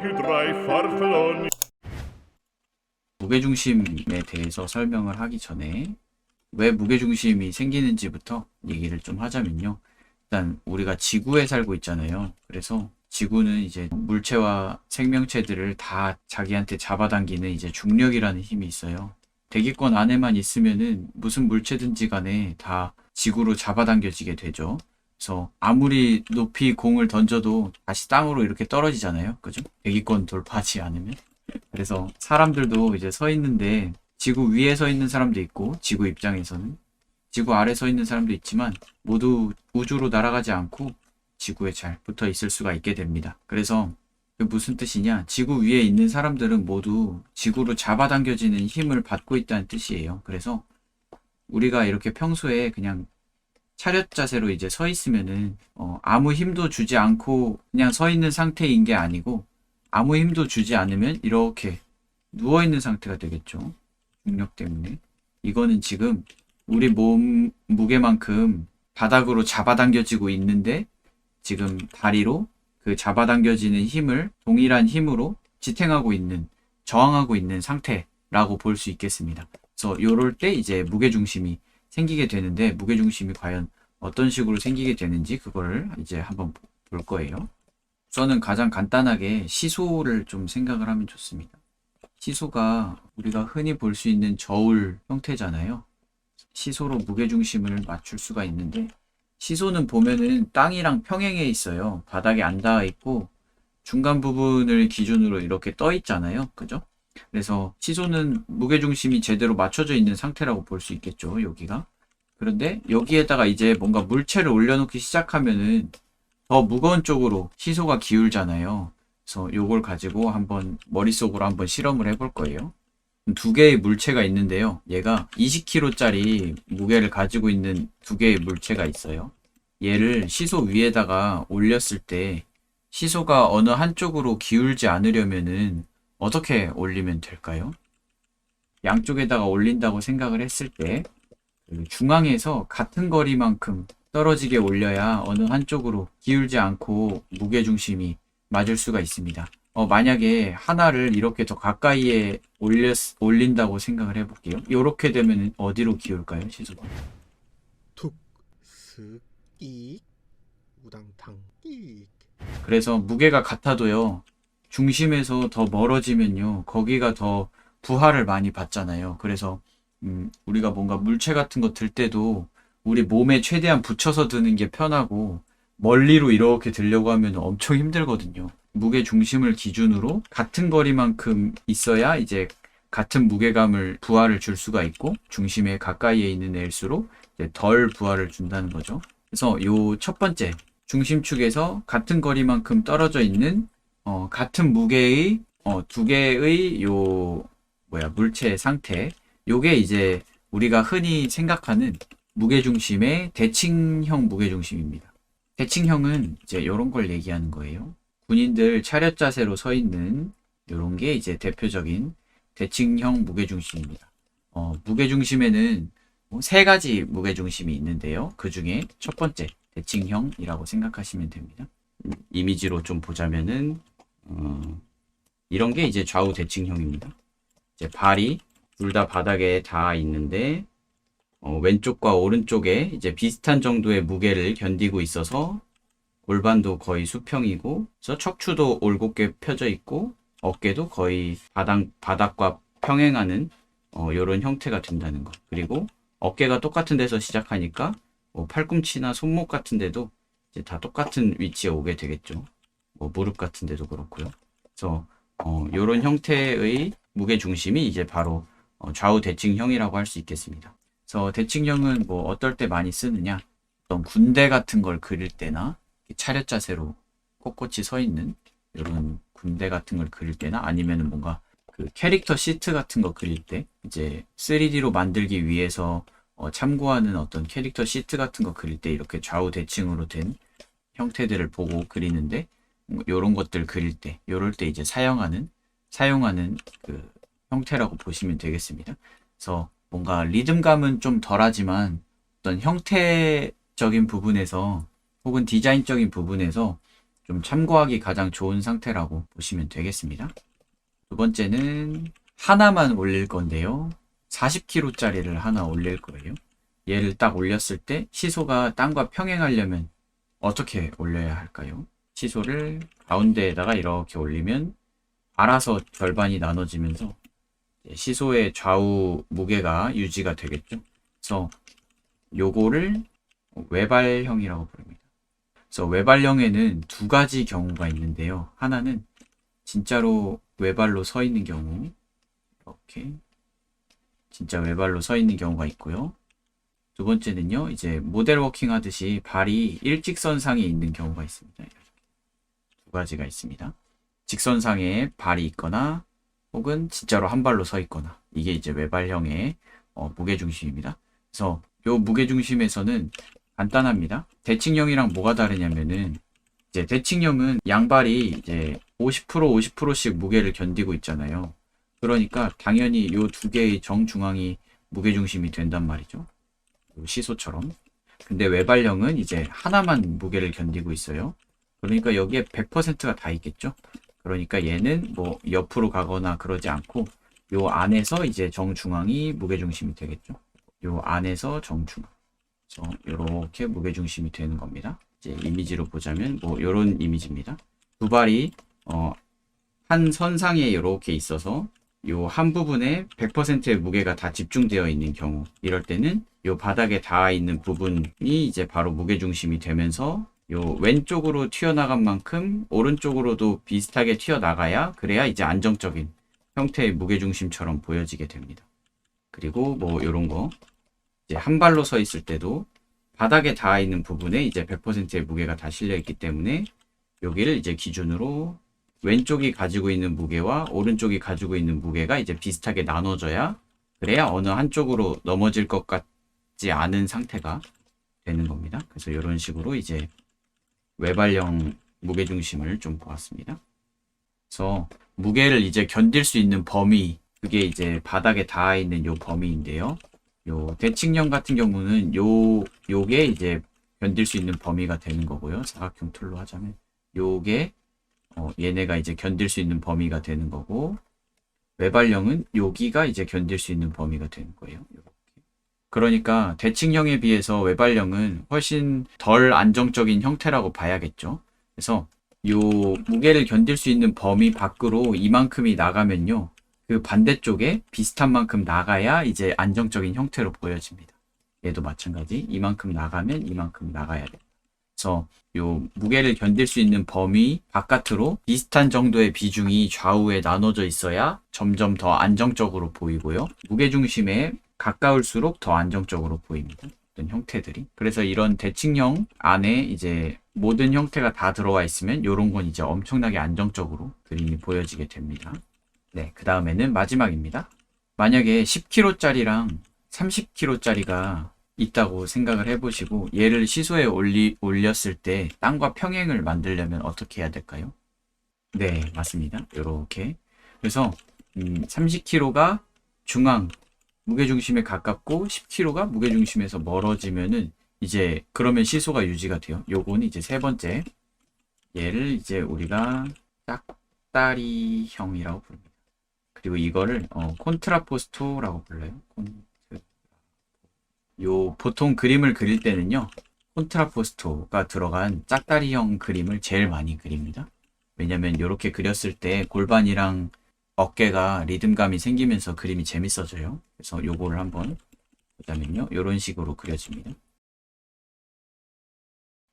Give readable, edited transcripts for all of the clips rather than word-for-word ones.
più tra i farfalloni. 무게중심에 대해서 설명을 하기 전에 왜 무게중심이 생기는지부터 얘기를 좀 하자면요. 일단 우리가 지구에 살고 있잖아요. 그래서 지구는 이제 물체와 생명체들을 다 자기한테 잡아당기는 이제 중력이라는 힘이 있어요. 대기권 안에만 있으면은 무슨 물체든지 간에 다 지구로 잡아당겨지게 되죠. 그래서 아무리 높이 공을 던져도 다시 땅으로 이렇게 떨어지잖아요. 그죠? 대기권 돌파하지 않으면. 그래서 사람들도 이제 서 있는데 지구 위에 서 있는 사람도 있고 지구 입장에서는 지구 아래 서 있는 사람도 있지만 모두 우주로 날아가지 않고 지구에 잘 붙어 있을 수가 있게 됩니다. 그래서 그게 무슨 뜻이냐? 지구 위에 있는 사람들은 모두 지구로 잡아당겨지는 힘을 받고 있다는 뜻이에요. 그래서 우리가 이렇게 평소에 그냥 차렷 자세로 이제 서 있으면은 아무 힘도 주지 않고 그냥 서 있는 상태인 게 아니고 아무 힘도 주지 않으면 이렇게 누워 있는 상태가 되겠죠. 중력 때문에. 이거는 지금 우리 몸 무게만큼 바닥으로 잡아당겨지고 있는데 지금 다리로 그 잡아당겨지는 힘을 동일한 힘으로 지탱하고 있는, 저항하고 있는 상태라고 볼 수 있겠습니다. 그래서 요럴 때 이제 무게중심이 생기게 되는데 무게중심이 과연 어떤 식으로 생기게 되는지 그거를 이제 한번 볼 거예요. 우선은 가장 간단하게 시소를 좀 생각을 하면 좋습니다. 시소가 우리가 흔히 볼 수 있는 저울 형태잖아요. 시소로 무게중심을 맞출 수가 있는데 시소는 보면은 땅이랑 평행해 있어요. 바닥에 안 닿아 있고 중간 부분을 기준으로 이렇게 떠 있잖아요. 그죠? 그래서 시소는 무게중심이 제대로 맞춰져 있는 상태라고 볼 수 있겠죠. 여기가. 그런데 여기에다가 이제 뭔가 물체를 올려놓기 시작하면은 더 무거운 쪽으로 시소가 기울잖아요. 그래서 요걸 가지고 한번 머릿속으로 한번 실험을 해볼 거예요. 두 개의 물체가 있는데요. 얘가 20kg짜리 무게를 가지고 있는 두 개의 물체가 있어요. 얘를 시소 위에다가 올렸을 때 시소가 어느 한쪽으로 기울지 않으려면은 어떻게 올리면 될까요? 양쪽에다가 올린다고 생각을 했을 때 중앙에서 같은 거리만큼 떨어지게 올려야 어느 한쪽으로 기울지 않고 무게중심이 맞을 수가 있습니다. 만약에 하나를 이렇게 더 가까이에 올린다고 생각을 해볼게요. 이렇게 되면 어디로 기울까요, 시소가? 툭, 슥, อี, 우당탕, อี. 그래서 무게가 같아도요, 중심에서 더 멀어지면요, 거기가 더 부하를 많이 받잖아요. 그래서 우리가 뭔가 물체 같은 거 들 때도 우리 몸에 최대한 붙여서 드는 게 편하고 멀리로 이렇게 들려고 하면 엄청 힘들거든요. 무게 중심을 기준으로 같은 거리만큼 있어야 이제 같은 무게감을 부하를 줄 수가 있고 중심에 가까이에 있는 애일수록 이제 덜 부하를 준다는 거죠. 그래서 요 첫 번째 중심축에서 같은 거리만큼 떨어져 있는 같은 무게의 두 개의 요 물체의 상태, 요게 이제 우리가 흔히 생각하는 무게중심의 대칭형 무게중심입니다. 대칭형은 이제 이런 걸 얘기하는 거예요. 군인들 차렷 자세로 서 있는 이런 게 이제 대표적인 대칭형 무게중심입니다. 무게중심에는 세 가지 무게중심이 있는데요. 그 중에 첫 번째 대칭형이라고 생각하시면 됩니다. 이미지로 좀 보자면은 이런 게 이제 좌우 대칭형입니다. 이제 발이 둘 다 바닥에 닿아 있는데 왼쪽과 오른쪽에 이제 비슷한 정도의 무게를 견디고 있어서 골반도 거의 수평이고 그래서 척추도 올곧게 펴져 있고 어깨도 거의 바닥과 평행하는 이런 형태가 된다는 것. 그리고 어깨가 똑같은 데서 시작하니까 팔꿈치나 손목 같은 데도 이제 다 똑같은 위치에 오게 되겠죠. 무릎 같은 데도 그렇고요. 그래서 이런 형태의 무게 중심이 이제 바로 좌우 대칭형이라고 할 수 있겠습니다. 그래서 대칭형은 어떨 때 많이 쓰느냐? 어떤 군대 같은 걸 그릴 때나 차렷 자세로 꼿꼿이 서 있는 이런 군대 같은 걸 그릴 때나 아니면은 뭔가 그 캐릭터 시트 같은 거 그릴 때 이제 3D로 만들기 위해서 참고하는 어떤 캐릭터 시트 같은 거 그릴 때 이렇게 좌우 대칭으로 된 형태들을 보고 그리는데 이런 것들 그릴 때 요럴 때 이제 사용하는 그 형태라고 보시면 되겠습니다. 그래서 뭔가 리듬감은 좀 덜하지만 어떤 형태적인 부분에서 혹은 디자인적인 부분에서 좀 참고하기 가장 좋은 상태라고 보시면 되겠습니다. 두 번째는 하나만 올릴 건데요. 40kg짜리를 하나 올릴 거예요. 얘를 딱 올렸을 때 시소가 땅과 평행하려면 어떻게 올려야 할까요? 시소를 가운데에다가 이렇게 올리면 알아서 절반이 나눠지면서 시소의 좌우 무게가 유지가 되겠죠. 그래서 요거를 외발형이라고 부릅니다. 그래서 외발형에는 두 가지 경우가 있는데요. 하나는 진짜로 외발로 서 있는 경우, 이렇게 진짜 외발로 서 있는 경우가 있고요. 두 번째는요, 이제 모델 워킹 하듯이 발이 일직선상에 있는 경우가 있습니다. 두 가지가 있습니다. 직선상에 발이 있거나 혹은 진짜로 한 발로 서 있거나, 이게 이제 외발형의 무게중심입니다. 그래서 요 무게중심에서는 간단합니다. 대칭형이랑 뭐가 다르냐면은, 이제 대칭형은 양발이 이제 50%씩 무게를 견디고 있잖아요. 그러니까 당연히 요 두 개의 정중앙이 무게중심이 된단 말이죠. 요 시소처럼. 근데 외발형은 이제 하나만 무게를 견디고 있어요. 그러니까 여기에 100%가 다 있겠죠. 그러니까 얘는 뭐 옆으로 가거나 그러지 않고 요 안에서 이제 정중앙이 무게중심이 되겠죠. 요 안에서 정중앙. 그래서 요렇게 무게중심이 되는 겁니다. 이제 이미지로 보자면 뭐 요런 이미지입니다. 두 발이 한 선상에 이렇게 있어서 요 한 부분에 100%의 무게가 다 집중되어 있는 경우, 이럴 때는 요 바닥에 닿아 있는 부분이 이제 바로 무게중심이 되면서 요 왼쪽으로 튀어나간 만큼 오른쪽으로도 비슷하게 튀어나가야, 그래야 이제 안정적인 형태의 무게중심처럼 보여지게 됩니다. 그리고 뭐 요런 거 이제 한 발로 서 있을 때도 바닥에 닿아 있는 부분에 이제 100%의 무게가 다 실려 있기 때문에 여기를 이제 기준으로 왼쪽이 가지고 있는 무게와 오른쪽이 가지고 있는 무게가 이제 비슷하게 나눠져야, 그래야 어느 한쪽으로 넘어질 것 같지 않은 상태가 되는 겁니다. 그래서 이런 식으로 이제 외발형 무게중심을 좀 보았습니다. 그래서 무게를 이제 견딜 수 있는 범위, 그게 이제 바닥에 닿아 있는 요 범위인데요. 요 대칭형 같은 경우는 요게 이제 견딜 수 있는 범위가 되는 거고요. 사각형 툴로 하자면 요게 얘네가 이제 견딜 수 있는 범위가 되는 거고, 외발형은 여기가 이제 견딜 수 있는 범위가 되는 거예요. 이렇게. 그러니까 대칭형에 비해서 외발형은 훨씬 덜 안정적인 형태라고 봐야겠죠. 그래서 요 무게를 견딜 수 있는 범위 밖으로 이만큼이 나가면요, 그 반대쪽에 비슷한 만큼 나가야 이제 안정적인 형태로 보여집니다. 얘도 마찬가지. 이만큼 나가면 이만큼 나가야 돼요. 그래서 요 무게를 견딜 수 있는 범위 바깥으로 비슷한 정도의 비중이 좌우에 나눠져 있어야 점점 더 안정적으로 보이고요. 무게중심에 가까울수록 더 안정적으로 보입니다. 어떤 형태들이. 그래서 이런 대칭형 안에 이제 모든 형태가 다 들어와 있으면 요런 건 이제 엄청나게 안정적으로 그림이 보여지게 됩니다. 네, 그 다음에는 마지막입니다. 만약에 10kg짜리랑 30kg짜리가 있다고 생각을 해보시고, 얘를 시소에 올렸을 때 땅과 평행을 만들려면 어떻게 해야 될까요? 네, 맞습니다. 요렇게. 그래서 30kg가 중앙 무게중심에 가깝고 10kg가 무게중심에서 멀어지면은 이제 그러면 시소가 유지가 돼요. 요거는 이제 세 번째. 얘를 이제 우리가 짝다리형이라고 부릅니다. 그리고 이거를 콘트라포스토라고 불러요. 요 보통 그림을 그릴 때는요, 콘트라포스토가 들어간 짝다리형 그림을 제일 많이 그립니다. 왜냐면 이렇게 그렸을 때 골반이랑 어깨가 리듬감이 생기면서 그림이 재밌어져요. 그래서 요거를 한번 보자면요, 요런 식으로 그려집니다.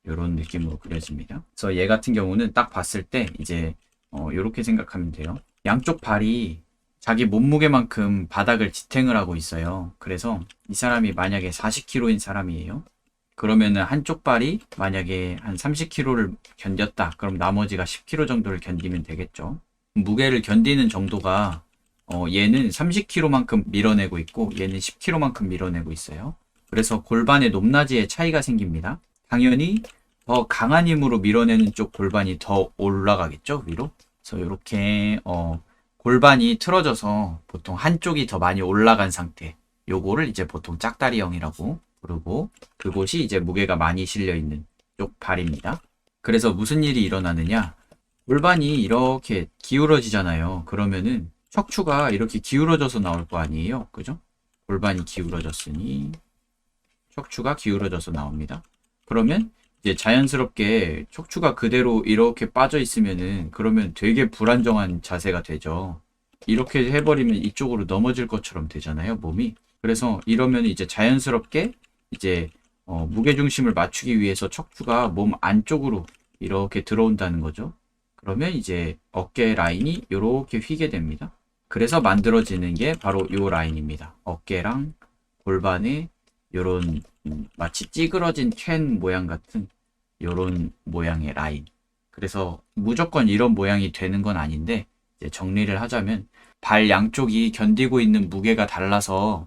요런 느낌으로 그려집니다. 그래서 얘 같은 경우는 딱 봤을 때 이제 요렇게 생각하면 돼요. 양쪽 발이 자기 몸무게만큼 바닥을 지탱을 하고 있어요. 그래서 이 사람이 만약에 40kg인 사람이에요. 그러면은 한쪽 발이 만약에 한 30kg를 견뎠다. 그럼 나머지가 10kg 정도를 견디면 되겠죠. 무게를 견디는 정도가 얘는 30kg만큼 밀어내고 있고 얘는 10kg만큼 밀어내고 있어요. 그래서 골반의 높낮이에 차이가 생깁니다. 당연히 더 강한 힘으로 밀어내는 쪽 골반이 더 올라가겠죠, 위로. 그래서 이렇게 골반이 틀어져서 보통 한쪽이 더 많이 올라간 상태, 요거를 이제 보통 짝다리형이라고 부르고, 그곳이 이제 무게가 많이 실려 있는 쪽 발입니다. 그래서 무슨 일이 일어나느냐? 골반이 이렇게 기울어지잖아요. 그러면은 척추가 이렇게 기울어져서 나올 거 아니에요. 그죠? 골반이 기울어졌으니 척추가 기울어져서 나옵니다. 그러면 이제 자연스럽게 척추가 그대로 이렇게 빠져 있으면은 그러면 되게 불안정한 자세가 되죠. 이렇게 해버리면 이쪽으로 넘어질 것처럼 되잖아요, 몸이. 그래서 이러면 이제 자연스럽게 이제 무게중심을 맞추기 위해서 척추가 몸 안쪽으로 이렇게 들어온다는 거죠. 그러면 이제 어깨 라인이 이렇게 휘게 됩니다. 그래서 만들어지는 게 바로 이 라인입니다. 어깨랑 골반의 요런 마치 찌그러진 캔 모양 같은 요런 모양의 라인. 그래서 무조건 이런 모양이 되는 건 아닌데 이제 정리를 하자면 발 양쪽이 견디고 있는 무게가 달라서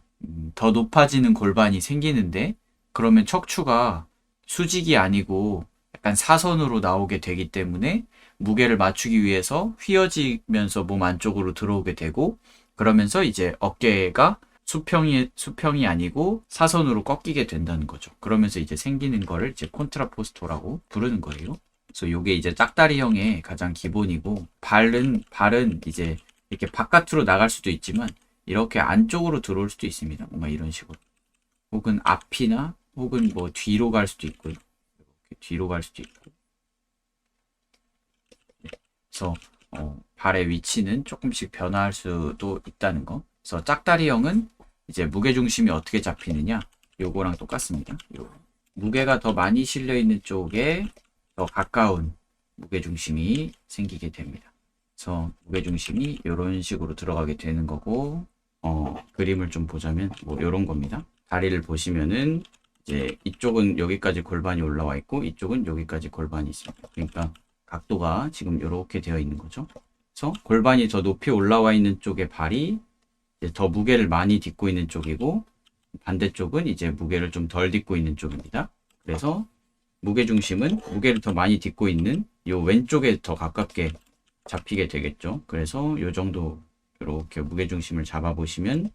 더 높아지는 골반이 생기는데 그러면 척추가 수직이 아니고 약간 사선으로 나오게 되기 때문에 무게를 맞추기 위해서 휘어지면서 몸 안쪽으로 들어오게 되고 그러면서 이제 어깨가 수평이 아니고 사선으로 꺾이게 된다는 거죠. 그러면서 이제 생기는 거를 이제 콘트라포스토라고 부르는 거예요. 그래서 요게 이제 짝다리형의 가장 기본이고 발은 이제 이렇게 바깥으로 나갈 수도 있지만 이렇게 안쪽으로 들어올 수도 있습니다. 뭔가 이런 식으로. 혹은 앞이나 혹은 뭐 뒤로 갈 수도 있고요. 이렇게 뒤로 갈 수도 있고. 그래서 발의 위치는 조금씩 변화할 수도 있다는 거. 그래서 짝다리형은 이제 무게중심이 어떻게 잡히느냐? 요거랑 똑같습니다. 무게가 더 많이 실려 있는 쪽에 더 가까운 무게중심이 생기게 됩니다. 그래서 무게중심이 이런 식으로 들어가게 되는 거고, 그림을 좀 보자면 뭐 이런 겁니다. 다리를 보시면은 이제 이쪽은 여기까지 골반이 올라와 있고 이쪽은 여기까지 골반이 있습니다. 그러니까 각도가 지금 이렇게 되어 있는 거죠. 그래서 골반이 더 높이 올라와 있는 쪽의 발이 이제 더 무게를 많이 딛고 있는 쪽이고 반대쪽은 이제 무게를 좀 덜 딛고 있는 쪽입니다. 그래서 무게중심은 무게를 더 많이 딛고 있는 요 왼쪽에 더 가깝게 잡히게 되겠죠. 그래서 요 정도 이렇게 무게중심을 잡아 보시면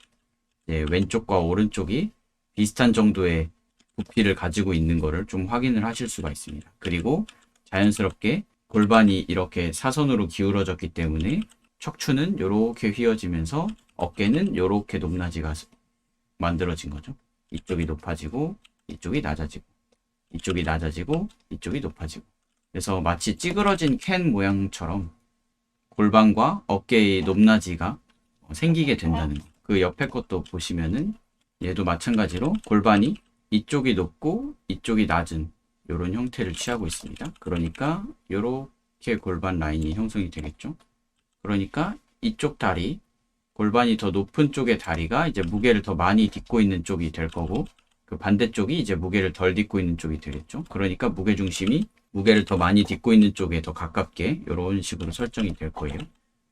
왼쪽과 오른쪽이 비슷한 정도의 부피를 가지고 있는 거를 좀 확인을 하실 수가 있습니다. 그리고 자연스럽게 골반이 이렇게 사선으로 기울어졌기 때문에 척추는 이렇게 휘어지면서 어깨는 이렇게 높낮이가 만들어진 거죠. 이쪽이 높아지고 이쪽이 낮아지고 이쪽이 낮아지고 이쪽이 높아지고 그래서 마치 찌그러진 캔 모양처럼 골반과 어깨의 높낮이가 생기게 된다는 거. 그 옆에 것도 보시면은 얘도 마찬가지로 골반이 이쪽이 높고 이쪽이 낮은 이런 형태를 취하고 있습니다. 그러니까 이렇게 골반 라인이 형성이 되겠죠. 그러니까 이쪽 다리, 골반이 더 높은 쪽의 다리가 이제 무게를 더 많이 딛고 있는 쪽이 될 거고 그 반대쪽이 이제 무게를 덜 딛고 있는 쪽이 되겠죠. 그러니까 무게중심이 무게를 더 많이 딛고 있는 쪽에 더 가깝게 이런 식으로 설정이 될 거예요.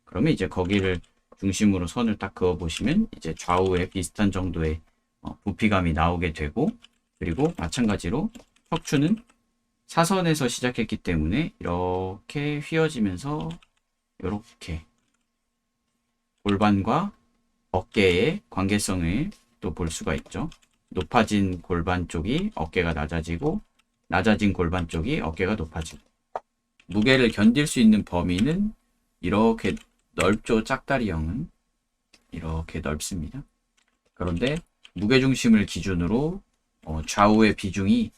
그러면 이제 거기를 중심으로 선을 딱 그어 보시면 이제 좌우에 비슷한 정도의 부피감이 나오게 되고 그리고 마찬가지로 척추는 사선에서 시작했기 때문에 이렇게 휘어지면서 이렇게 골반과 어깨의 관계성을 또 볼 수가 있죠. 높아진 골반 쪽이 어깨가 낮아지고 낮아진 골반 쪽이 어깨가 높아지고 무게를 견딜 수 있는 범위는 이렇게 넓죠. 짝다리형은 이렇게 넓습니다. 그런데 무게중심을 기준으로 좌우의 비중이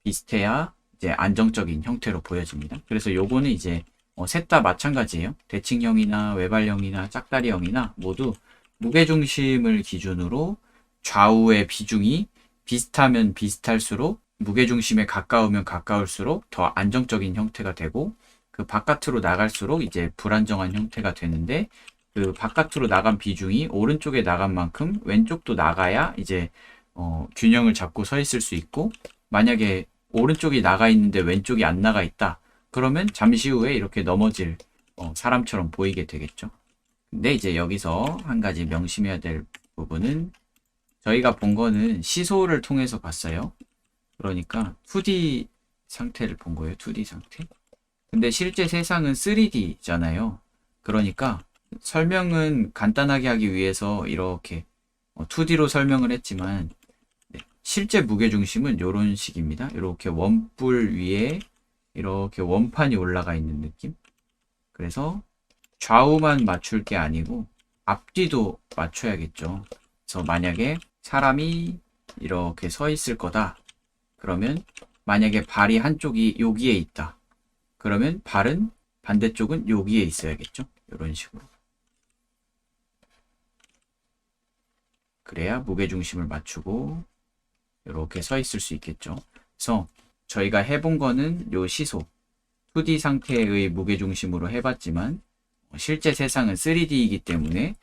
비슷해야 이제 안정적인 형태로 보여집니다. 그래서 요거는 이제 셋 다 마찬가지예요. 대칭형이나 외발형이나 짝다리형이나 모두 무게중심을 기준으로 좌우의 비중이 비슷하면 비슷할수록 무게중심에 가까우면 가까울수록 더 안정적인 형태가 되고 그 바깥으로 나갈수록 이제 불안정한 형태가 되는데 그 바깥으로 나간 비중이 오른쪽에 나간 만큼 왼쪽도 나가야 이제 균형을 잡고 서 있을 수 있고 만약에 오른쪽이 나가 있는데 왼쪽이 안 나가 있다. 그러면 잠시 후에 이렇게 넘어질 사람처럼 보이게 되겠죠. 근데 이제 여기서 한 가지 명심해야 될 부분은 저희가 본 거는 시소를 통해서 봤어요. 그러니까 2D 상태를 본 거예요. 2D 상태. 근데 실제 세상은 3D잖아요. 그러니까 설명은 간단하게 하기 위해서 이렇게 2D로 설명을 했지만 실제 무게중심은 이런 식입니다. 이렇게 원뿔 위에 이렇게 원판이 올라가 있는 느낌. 그래서 좌우만 맞출 게 아니고 앞뒤도 맞춰야겠죠. 그래서 만약에 사람이 이렇게 서 있을 거다. 그러면 만약에 발이 한쪽이 여기에 있다. 그러면 발은 반대쪽은 여기에 있어야겠죠. 이런 식으로. 그래야 무게중심을 맞추고 이렇게 서 있을 수 있겠죠. 그래서 저희가 해본 거는 요 시소 2D 상태의 무게중심으로 해봤지만 실제 세상은 3D이기 때문에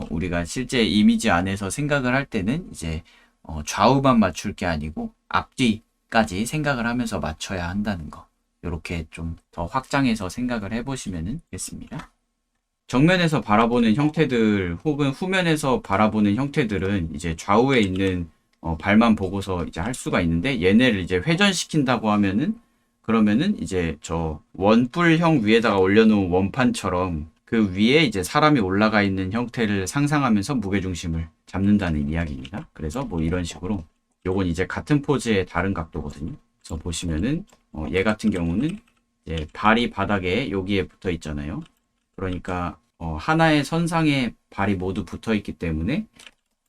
우리가 실제 이미지 안에서 생각을 할 때는 이제 좌우만 맞출 게 아니고 앞뒤까지 생각을 하면서 맞춰야 한다는 거. 이렇게 좀 더 확장해서 생각을 해보시면 되겠습니다. 정면에서 바라보는 형태들 혹은 후면에서 바라보는 형태들은 이제 좌우에 있는 발만 보고서 이제 할 수가 있는데 얘네를 이제 회전시킨다고 하면은 그러면은 이제 저 원뿔형 위에다가 올려놓은 원판처럼 그 위에 이제 사람이 올라가 있는 형태를 상상하면서 무게중심을 잡는다는 이야기입니다. 그래서 뭐 이런 식으로 요건 이제 같은 포즈의 다른 각도거든요. 그래서 보시면은 얘 같은 경우는 이제 발이 바닥에 여기에 붙어 있잖아요. 그러니까 하나의 선상에 발이 모두 붙어 있기 때문에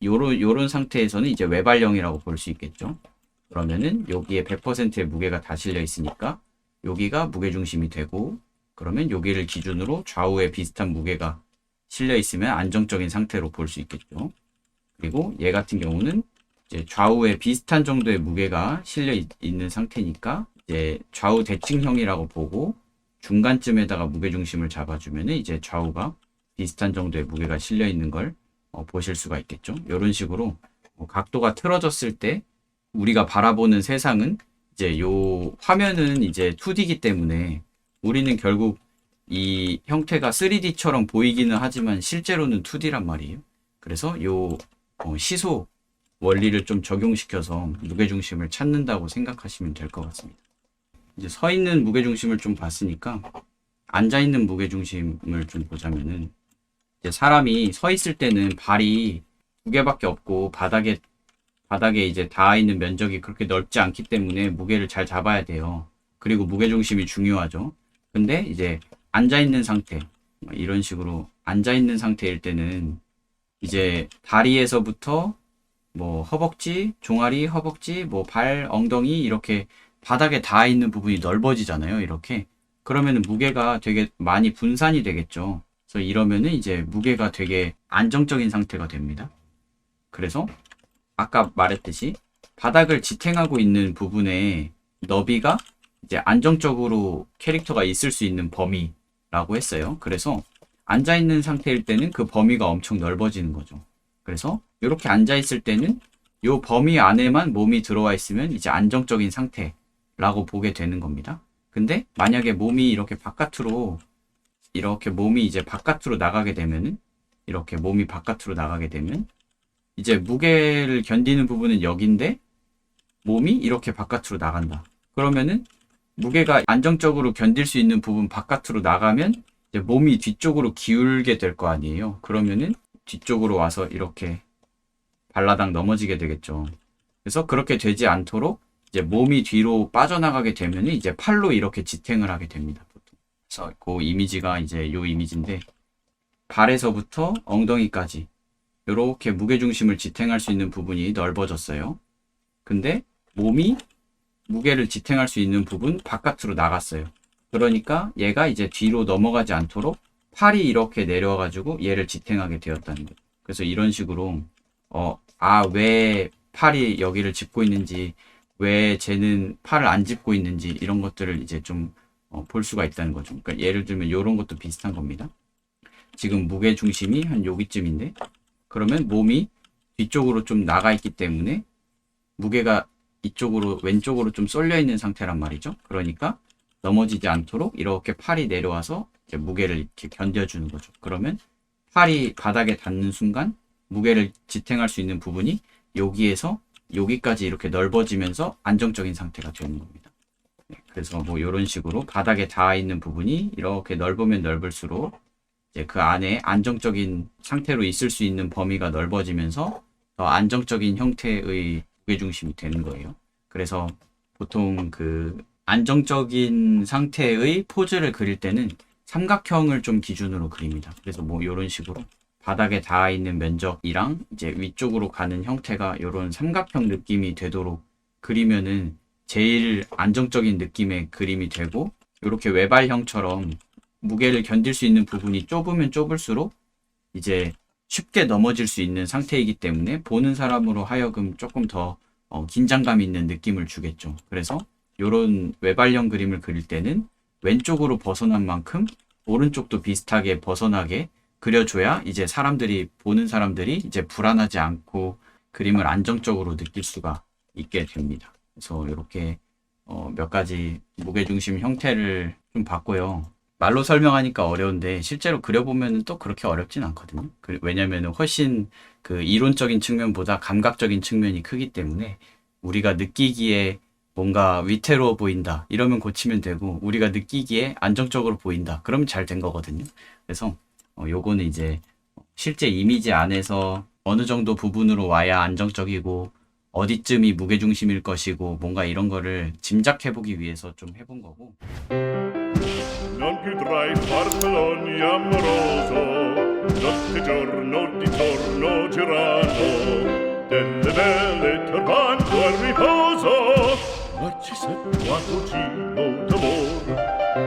요런 상태에서는 이제 외발형이라고 볼 수 있겠죠. 그러면은 여기에 100%의 무게가 다 실려 있으니까 여기가 무게중심이 되고 그러면 여기를 기준으로 좌우에 비슷한 무게가 실려 있으면 안정적인 상태로 볼 수 있겠죠. 그리고 얘 같은 경우는 이제 좌우에 비슷한 정도의 무게가 실려 있는 상태니까 이제 좌우 대칭형이라고 보고 중간쯤에다가 무게중심을 잡아주면 이제 좌우가 비슷한 정도의 무게가 실려 있는 걸 보실 수가 있겠죠. 이런 식으로 각도가 틀어졌을 때 우리가 바라보는 세상은 이제 요 화면은 이제 2D이기 때문에 우리는 결국 이 형태가 3D처럼 보이기는 하지만 실제로는 2D란 말이에요. 그래서 요 시소 원리를 좀 적용시켜서 무게중심을 찾는다고 생각하시면 될 것 같습니다. 이제 서 있는 무게중심을 좀 봤으니까 앉아 있는 무게중심을 좀 보자면은 이제 사람이 서 있을 때는 발이 2개밖에 없고 바닥에 이제 닿아 있는 면적이 그렇게 넓지 않기 때문에 무게를 잘 잡아야 돼요. 그리고 무게중심이 중요하죠. 근데 이제 앉아 있는 상태 이런 식으로 앉아 있는 상태일 때는 이제 다리에서부터 뭐 허벅지, 종아리, 허벅지, 뭐 발, 엉덩이 이렇게 바닥에 닿아 있는 부분이 넓어지잖아요. 이렇게. 그러면은 무게가 되게 많이 분산이 되겠죠. 그래서 이러면은 이제 무게가 되게 안정적인 상태가 됩니다. 그래서 아까 말했듯이 바닥을 지탱하고 있는 부분에 너비가 이제 안정적으로 캐릭터가 있을 수 있는 범위라고 했어요. 그래서 앉아 있는 상태일 때는 그 범위가 엄청 넓어지는 거죠. 그래서 이렇게 앉아 있을 때는 이 범위 안에만 몸이 들어와 있으면 이제 안정적인 상태라고 보게 되는 겁니다. 근데 만약에 몸이 이렇게 바깥으로 이렇게 몸이 이제 바깥으로 나가게 되면은 이렇게 몸이 바깥으로 나가게 되면 이제 무게를 견디는 부분은 여기인데 몸이 이렇게 바깥으로 나간다. 그러면은 무게가 안정적으로 견딜 수 있는 부분 바깥으로 나가면 이제 몸이 뒤쪽으로 기울게 될 거 아니에요. 그러면은 뒤쪽으로 와서 이렇게 발라당 넘어지게 되겠죠. 그래서 그렇게 되지 않도록 이제 몸이 뒤로 빠져나가게 되면은 이제 팔로 이렇게 지탱을 하게 됩니다. 보통. 그래서 그 이미지가 이제 요 이미지인데 발에서부터 엉덩이까지 이렇게 무게중심을 지탱할 수 있는 부분이 넓어졌어요. 근데 몸이 무게를 지탱할 수 있는 부분 바깥으로 나갔어요. 그러니까 얘가 이제 뒤로 넘어가지 않도록 팔이 이렇게 내려와가지고 얘를 지탱하게 되었다는 거예요. 그래서 이런 식으로 왜 팔이 여기를 짚고 있는지, 왜 쟤는 팔을 안 짚고 있는지 이런 것들을 이제 좀 볼 수가 있다는 거죠. 그러니까 예를 들면 이런 것도 비슷한 겁니다. 지금 무게 중심이 한 여기쯤인데 그러면 몸이 뒤쪽으로 좀 나가 있기 때문에 무게가 이쪽으로 왼쪽으로 좀 쏠려 있는 상태란 말이죠. 그러니까 넘어지지 않도록 이렇게 팔이 내려와서 이제 무게를 이렇게 견뎌주는 거죠. 그러면 팔이 바닥에 닿는 순간 무게를 지탱할 수 있는 부분이 여기에서 여기까지 이렇게 넓어지면서 안정적인 상태가 되는 겁니다. 그래서 뭐 이런 식으로 바닥에 닿아 있는 부분이 이렇게 넓으면 넓을수록 이제 그 안에 안정적인 상태로 있을 수 있는 범위가 넓어지면서 더 안정적인 형태의 무게중심이 되는 거예요. 그래서 보통 그 안정적인 상태의 포즈를 그릴 때는 삼각형을 좀 기준으로 그립니다. 그래서 뭐 이런 식으로 바닥에 닿아 있는 면적이랑 이제 위쪽으로 가는 형태가 이런 삼각형 느낌이 되도록 그리면은 제일 안정적인 느낌의 그림이 되고, 이렇게 외발형처럼 무게를 견딜 수 있는 부분이 좁으면 좁을수록 이제 쉽게 넘어질 수 있는 상태이기 때문에 보는 사람으로 하여금 조금 더 긴장감 있는 느낌을 주겠죠. 그래서 이런 외발형 그림을 그릴 때는 왼쪽으로 벗어난 만큼 오른쪽도 비슷하게 벗어나게 그려줘야 이제 보는 사람들이 이제 불안하지 않고 그림을 안정적으로 느낄 수가 있게 됩니다. 그래서 이렇게 몇 가지 무게중심 형태를 좀 봤고요. 말로 설명하니까 어려운데 실제로 그려보면 또 그렇게 어렵진 않거든요. 왜냐면 훨씬 그 이론적인 측면보다 감각적인 측면이 크기 때문에 우리가 느끼기에 뭔가 위태로워 보인다 이러면 고치면 되고, 우리가 느끼기에 안정적으로 보인다 그러면 잘 된 거거든요. 그래서 요거는 이제 실제 이미지 안에서 어느 정도 부분으로 와야 안정적이고 어디쯤이 무게중심일 것이고 뭔가 이런 거를 짐작해보기 위해서 좀 해본 거고. Non più tra i farfalloni amoroso, notte e giorno di torno girano, delle belle turbando al riposo, ma ci sei quando